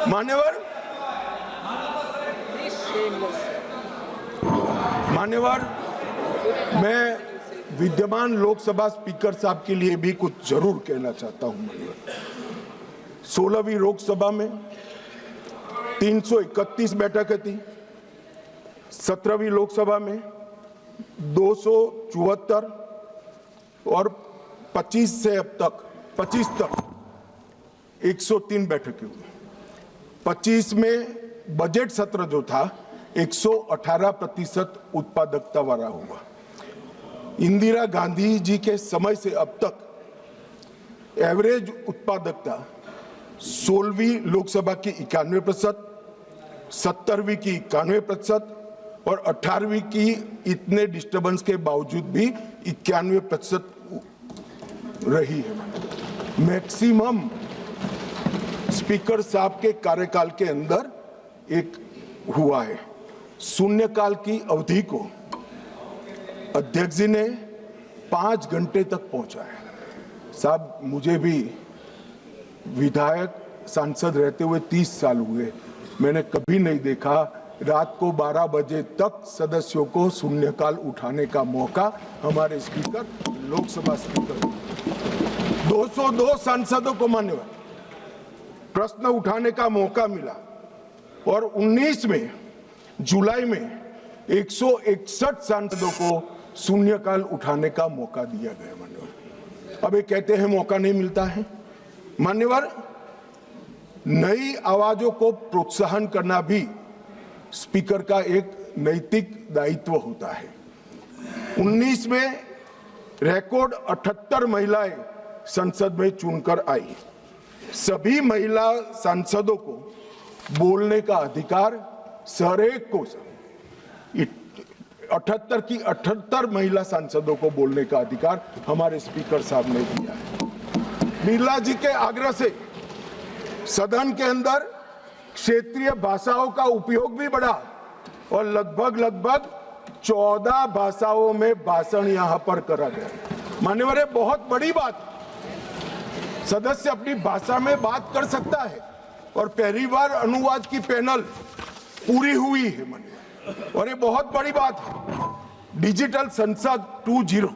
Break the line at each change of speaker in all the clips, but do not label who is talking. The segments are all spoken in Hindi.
मान्यवर, मैं विद्यमान लोकसभा स्पीकर साहब के लिए भी कुछ जरूर कहना चाहता हूं। मान्यवर, 16वीं लोकसभा में 331 बैठकें थी, 17वीं लोकसभा में 274 और 25 से अब तक 25 तक 103 बैठकें हुई। 25 में बजट सत्र जो था 118% उत्पादकता वाला हुआ। इंदिरा गांधी जी के समय से अब तक एवरेज उत्पादकता 16वीं लोकसभा की 91%, 17वीं की 91% और 18वीं की इतने डिस्टर्बेंस के बावजूद भी 91% रही है। मैक्सिमम स्पीकर साहब के कार्यकाल के अंदर एक हुआ है। शून्यकाल की अवधि को अध्यक्ष जी ने 5 घंटे तक पहुंचाया। साहब, मुझे भी विधायक सांसद रहते हुए 30 साल हुए, मैंने कभी नहीं देखा रात को 12 बजे तक सदस्यों को शून्यकाल उठाने का मौका हमारे स्पीकर, लोकसभा स्पीकर 202 सांसदों को मान्यवर प्रश्न उठाने का मौका मिला और 19 में जुलाई में 161 सांसदों को शून्यकाल उठाने का मौका दिया गया। मान्यवर, अब ये कहते हैं मौका नहीं मिलता है। मान्यवर, नई आवाजों को प्रोत्साहन करना भी स्पीकर का एक नैतिक दायित्व होता है। 19 में रिकॉर्ड 78 महिलाएं संसद में चुनकर आई। सभी महिला सांसदों को बोलने का अधिकार हरेक को 78 की 78 महिला सांसदों को बोलने का अधिकार हमारे स्पीकर साहब ने दिया है। बिरला जी के आग्रह से सदन के अंदर क्षेत्रीय भाषाओं का उपयोग भी बढ़ा और लगभग 14 भाषाओं में भाषण यहां पर करा गया। मान्यवर, ये बहुत बड़ी बात, सदस्य अपनी भाषा में बात कर सकता है और पहली बार अनुवाद की पैनल पूरी हुई है मान्यवर, और ये बहुत बड़ी बात है। डिजिटल संसद 2.0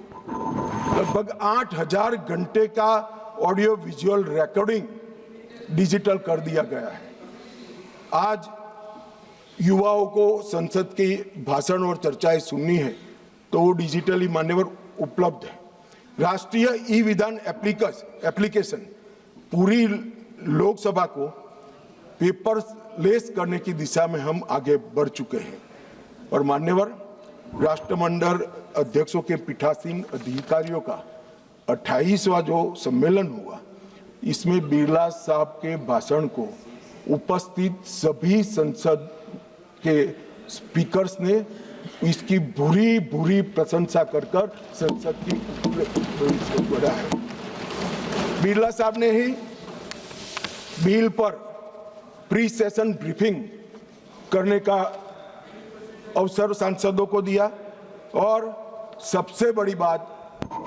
लगभग 8000 घंटे का ऑडियो विजुअल रिकॉर्डिंग डिजिटल कर दिया गया है। आज युवाओं को संसद की भाषण और चर्चाएं सुननी है तो वो डिजिटली मान्यवर उपलब्ध है। राष्ट्रीय ई विधान एप्लीकेशन पूरी लोकसभा को पेपरलेस करने की दिशा में हम आगे बढ़ चुके हैं। और मान्यवर, राष्ट्रमंडल अध्यक्षों के पीठासीन अधिकारियों का 28वां जो सम्मेलन हुआ, इसमें बिरला साहब के भाषण को उपस्थित सभी संसद के स्पीकर्स ने इसकी बुरी प्रशंसा कर संसद की बढ़ा है। बिरला साहब ने ही बिल पर प्री सेशन ब्रीफिंग करने का अवसर सांसदों को दिया और सबसे बड़ी बात,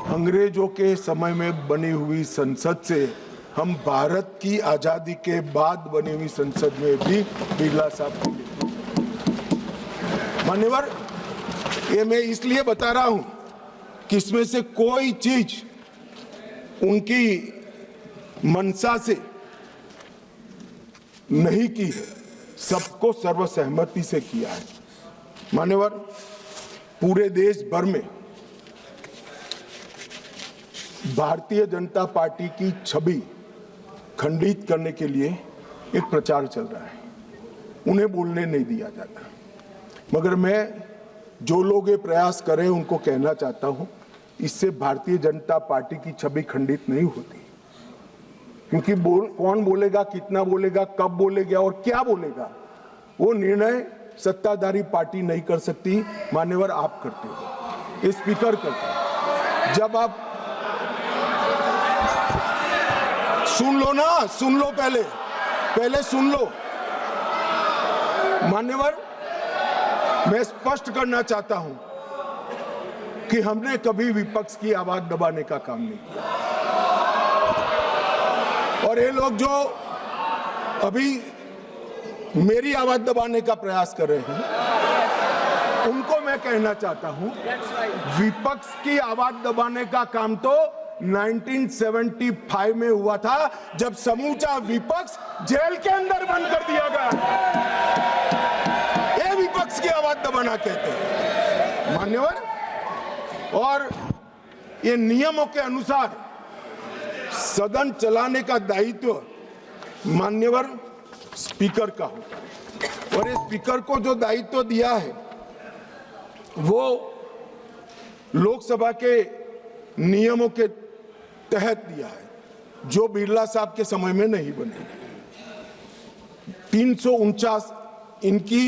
अंग्रेजों के समय में बनी हुई संसद से हम भारत की आजादी के बाद बनी हुई संसद में भी बिरला साहब की मान्यवर, ये मैं इसलिए बता रहा हूं कि इसमें से कोई चीज उनकी मंशा से नहीं की है, सबको सर्वसहमति से किया है। मान्यवर, पूरे देश भर में भारतीय जनता पार्टी की छवि खंडित करने के लिए एक प्रचार चल रहा है। उन्हें बोलने नहीं दिया जाता, मगर मैं जो लोग ये प्रयास करें उनको कहना चाहता हूं, इससे भारतीय जनता पार्टी की छवि खंडित नहीं होती। क्योंकि कौन बोलेगा, कितना बोलेगा, कब बोलेगा और क्या बोलेगा, वो निर्णय सत्ताधारी पार्टी नहीं कर सकती। मान्यवर, आप करते हो, ये स्पीकर करते हो। जब आप सुन लो ना, सुन लो, पहले सुन लो। मान्यवर, मैं स्पष्ट करना चाहता हूं कि हमने कभी विपक्ष की आवाज दबाने का काम नहीं किया। और ये लोग जो अभी मेरी आवाज दबाने का प्रयास कर रहे हैं, उनको मैं कहना चाहता हूं, विपक्ष की आवाज दबाने का काम तो 1975 में हुआ था, जब समूचा विपक्ष जेल के अंदर बंद कर दिया गया। ये विपक्ष की आवाज दबाना कहते हैं मान्यवर। और ये नियमों के अनुसार सदन चलाने का दायित्व मान्यवर स्पीकर का होता है, और इस स्पीकर को जो दायित्व दिया है वो लोकसभा के नियमों के तहत दिया है, जो बिरला साहब के समय में नहीं बने। 349 इनकी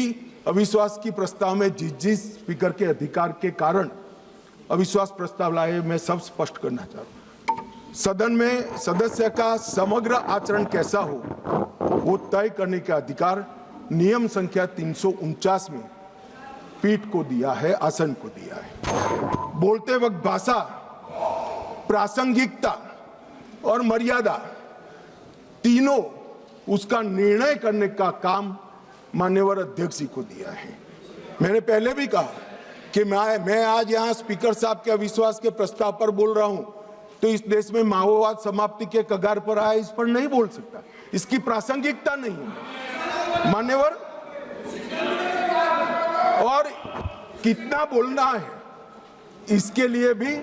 अविश्वास की प्रस्ताव में जिस स्पीकर के अधिकार के कारण अविश्वास प्रस्ताव लाए, मैं सब स्पष्ट करना चाहता हूं। सदन में सदस्य का समग्र आचरण कैसा हो वो तय करने का अधिकार नियम संख्या 349 में पीठ को दिया है, आसन को दिया है। बोलते वक्त भाषा, प्रासंगिकता और मर्यादा तीनों उसका निर्णय करने का काम माननीय अध्यक्ष जी को दिया है। मैंने पहले भी कहा कि मैं आज यहाँ स्पीकर साहब के अविश्वास के प्रस्ताव पर बोल रहा हूं, तो इस देश में माओवाद समाप्ति के कगार पर आया, इस पर नहीं बोल सकता, इसकी प्रासंगिकता नहीं है मान्यवर। और कितना बोलना है इसके लिए भी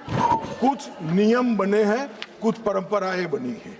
कुछ नियम बने हैं, कुछ परंपराएं बनी हैं।